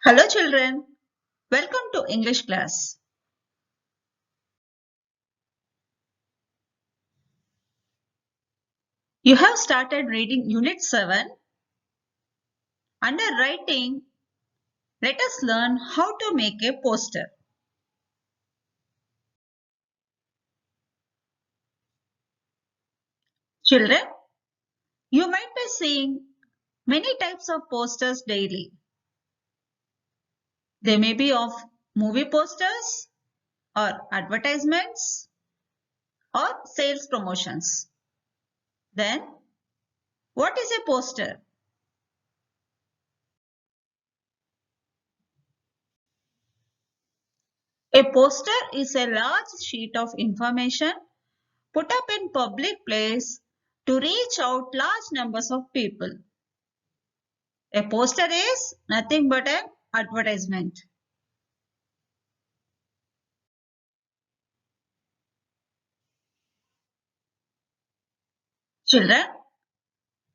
Hello children, welcome to English class. You have started reading Unit 7. Under writing, let us learn how to make a poster. Children, you might be seeing many types of posters daily. They may be of movie posters or advertisements or sales promotions. Then, what is a poster? A poster is a large sheet of information put up in public place to reach out large numbers of people. A poster is nothing but an advertisement. Children,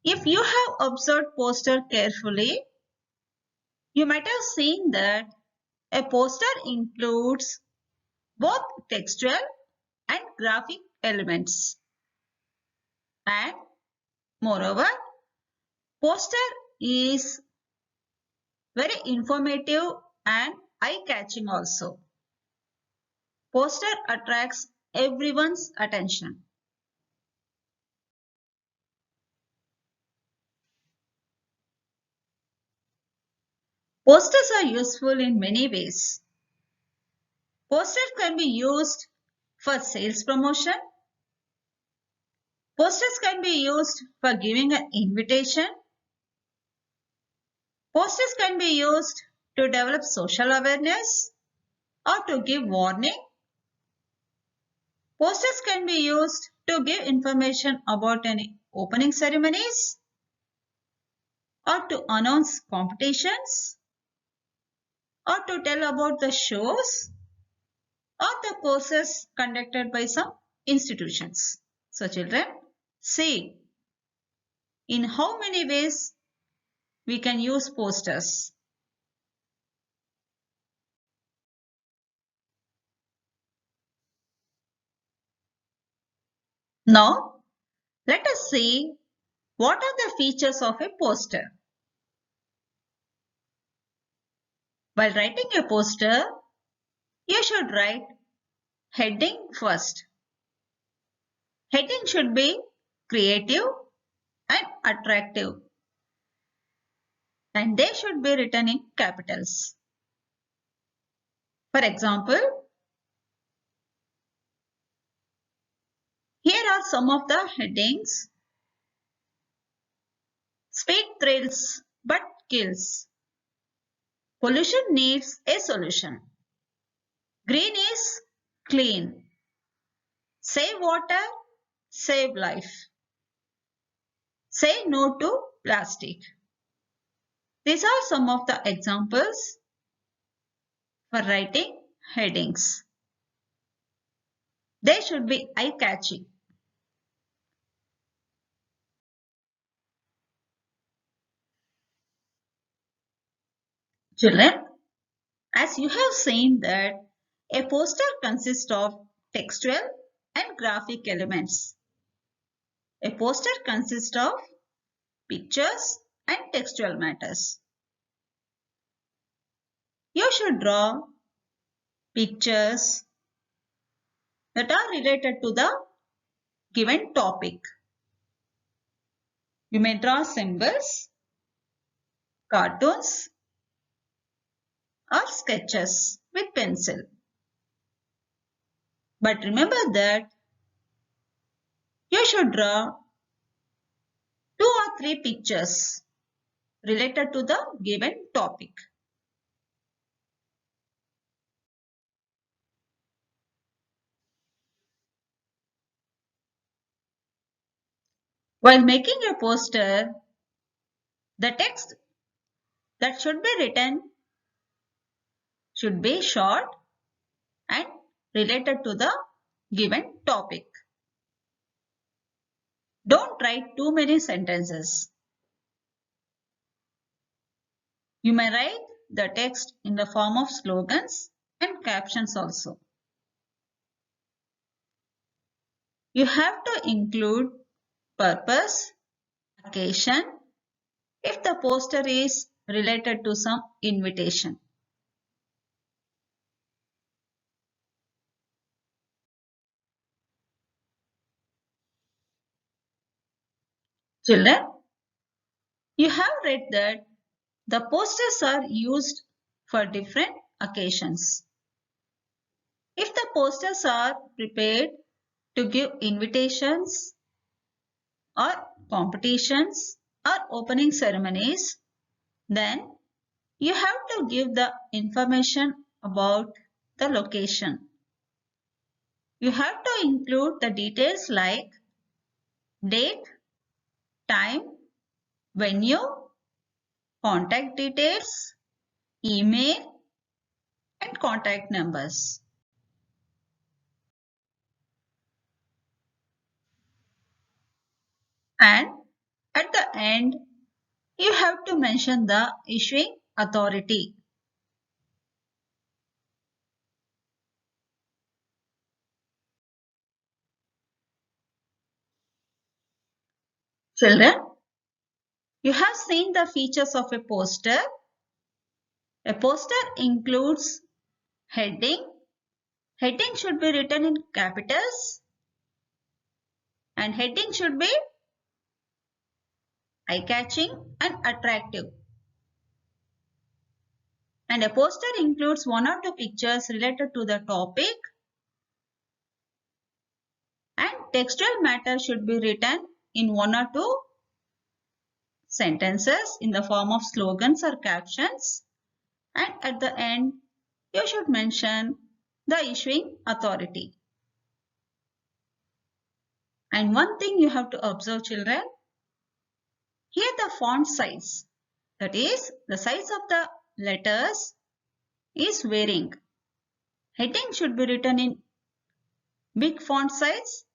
if you have observed poster carefully, you might have seen that a poster includes both textual and graphic elements. And moreover, poster is very informative and eye-catching also. Poster attracts everyone's attention. Posters are useful in many ways. Posters can be used for sales promotion. Posters can be used for giving an invitation. Posters can be used to develop social awareness or to give warning. Posters can be used to give information about any opening ceremonies or to announce competitions or to tell about the shows or the courses conducted by some institutions. So children, see in how many ways we can use posters. Now, let us see what are the features of a poster. While writing a poster, you should write heading first. Heading should be creative and attractive, and they should be written in capitals. For example, here are some of the headings. Speed thrills but kills. Pollution needs a solution. Green is clean. Save water, save life. Say no to plastic. These are some of the examples for writing headings. They should be eye-catching. Children, as you have seen that a poster consists of textual and graphic elements. A poster consists of pictures and textual matters. You should draw pictures that are related to the given topic. You may draw symbols, cartoons, or sketches with pencil. But remember that you should draw 2 or 3 pictures related to the given topic. While making a poster, the text that should be written should be short and related to the given topic. Don't write too many sentences. You may write the text in the form of slogans and captions also. You have to include purpose, occasion, if the poster is related to some invitation. Children, you have read that the posters are used for different occasions. If the posters are prepared to give invitations or competitions or opening ceremonies, then you have to give the information about the location. You have to include the details like date, time, venue, contact details, email, and contact numbers. And at the end, you have to mention the issuing authority. Children, you have seen the features of a poster. A poster includes heading. Heading should be written in capitals. And heading should be eye-catching and attractive. And a poster includes one or two pictures related to the topic. And textual matter should be written in one or two sentences in the form of slogans or captions. And at the end, you should mention the issuing authority. And one thing you have to observe, children, here the font size, that is the size of the letters is varying. Heading should be written in big font size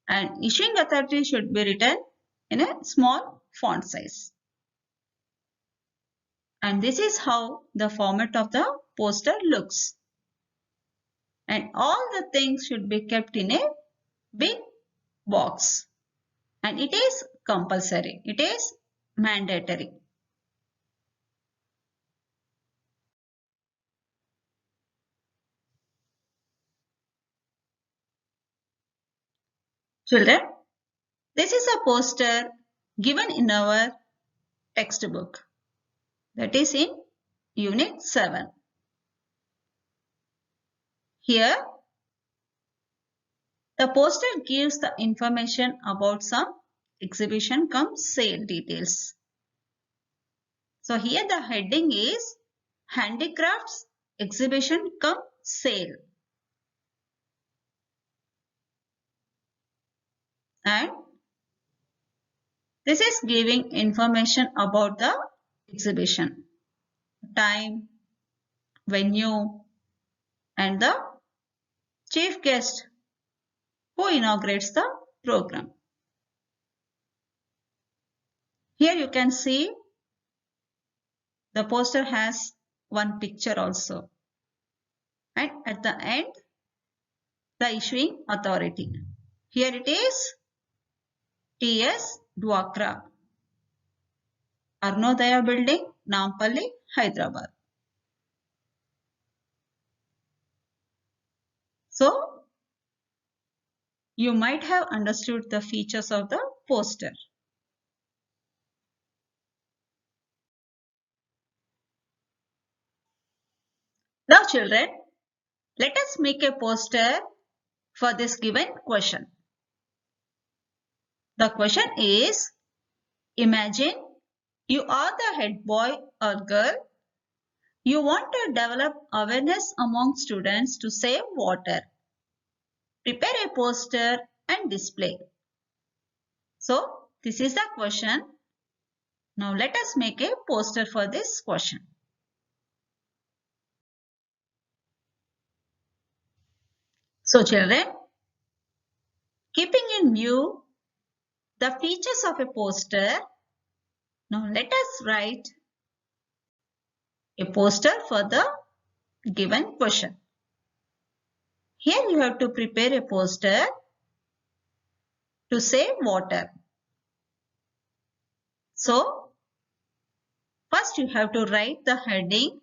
and issuing authority should be written in a small font size. And this is how the format of the poster looks. And all the things should be kept in a big box. And it is compulsory. It is mandatory. Children, this is a poster given in our textbook. That is in Unit 7. Here, the poster gives the information about some exhibition cum sale details. So here the heading is Handicrafts Exhibition cum Sale. And this is giving information about the exhibition, time, venue, and the chief guest who inaugurates the program. Here you can see the poster has one picture also. And at the end, the issuing authority. Here it is T.S. Dwakra, Arnodaya Building, Nampalli, Hyderabad. So, you might have understood the features of the poster. Now children, let us make a poster for this given question. The question is, imagine you are the head boy or girl. You want to develop awareness among students to save water. Prepare a poster and display. So, this is the question. Now, let us make a poster for this question. So, children, keeping in view the features of a poster, now let us write a poster for the given question. Here you have to prepare a poster to save water. So, first you have to write the heading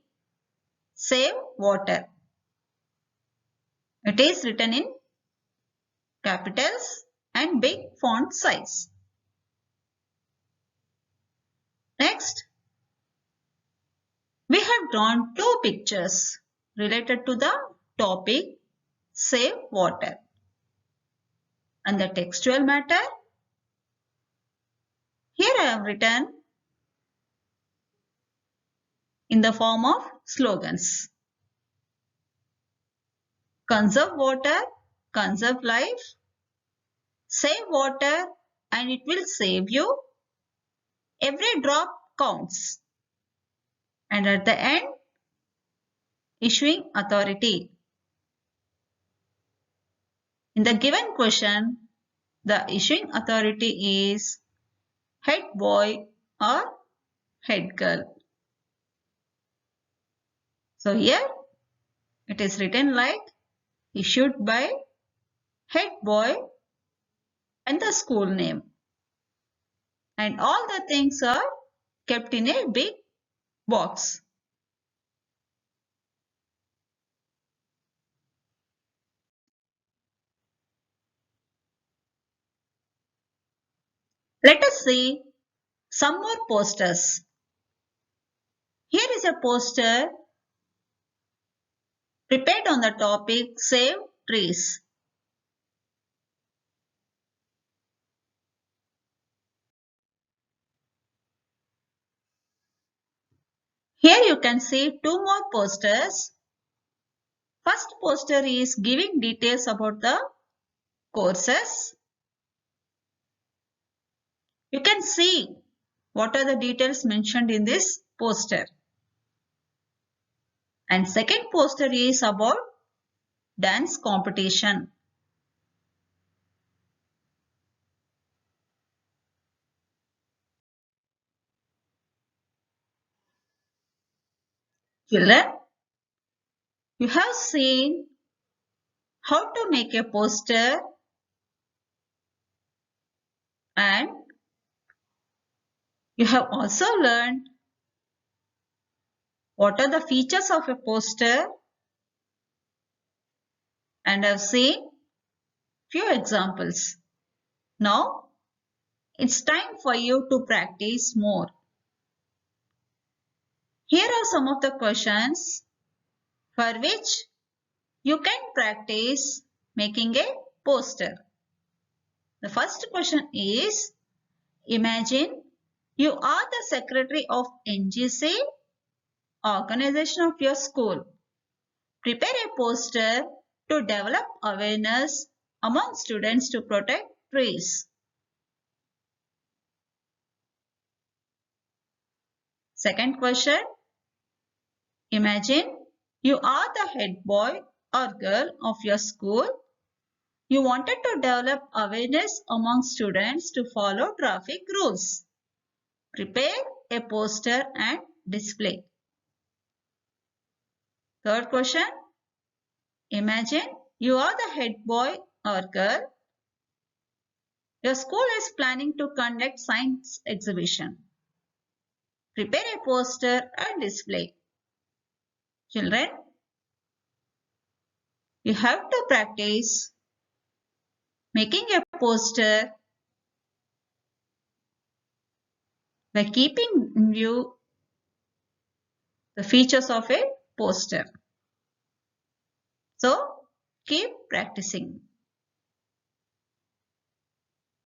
Save Water. It is written in capitals and big font size. Next, we have drawn two pictures related to the topic Save Water. And the textual matter, here I have written in the form of slogans. Conserve water, conserve life, save water and it will save you. Every drop counts. And at the end, issuing authority. In the given question, the issuing authority is head boy or head girl. So here it is written like issued by head boy and the school name. And all the things are kept in a big box. Let us see some more posters. Here is a poster prepared on the topic Save Trees. Here you can see two more posters. First poster is giving details about the courses. You can see what are the details mentioned in this poster. And second poster is about dance competition. Children, you have seen how to make a poster and you have also learned what are the features of a poster and have seen few examples. Now, it's time for you to practice more. Here are some of the questions for which you can practice making a poster. The first question is, imagine you are the secretary of NGC, organization of your school. Prepare a poster to develop awareness among students to protect trees. Second question, imagine you are the head boy or girl of your school. You wanted to develop awareness among students to follow traffic rules. Prepare a poster and display. Third question, imagine you are the head boy or girl. Your school is planning to conduct science exhibition. Prepare a poster and display. Children, you have to practice making a poster by keeping in view the features of a poster. So, keep practicing.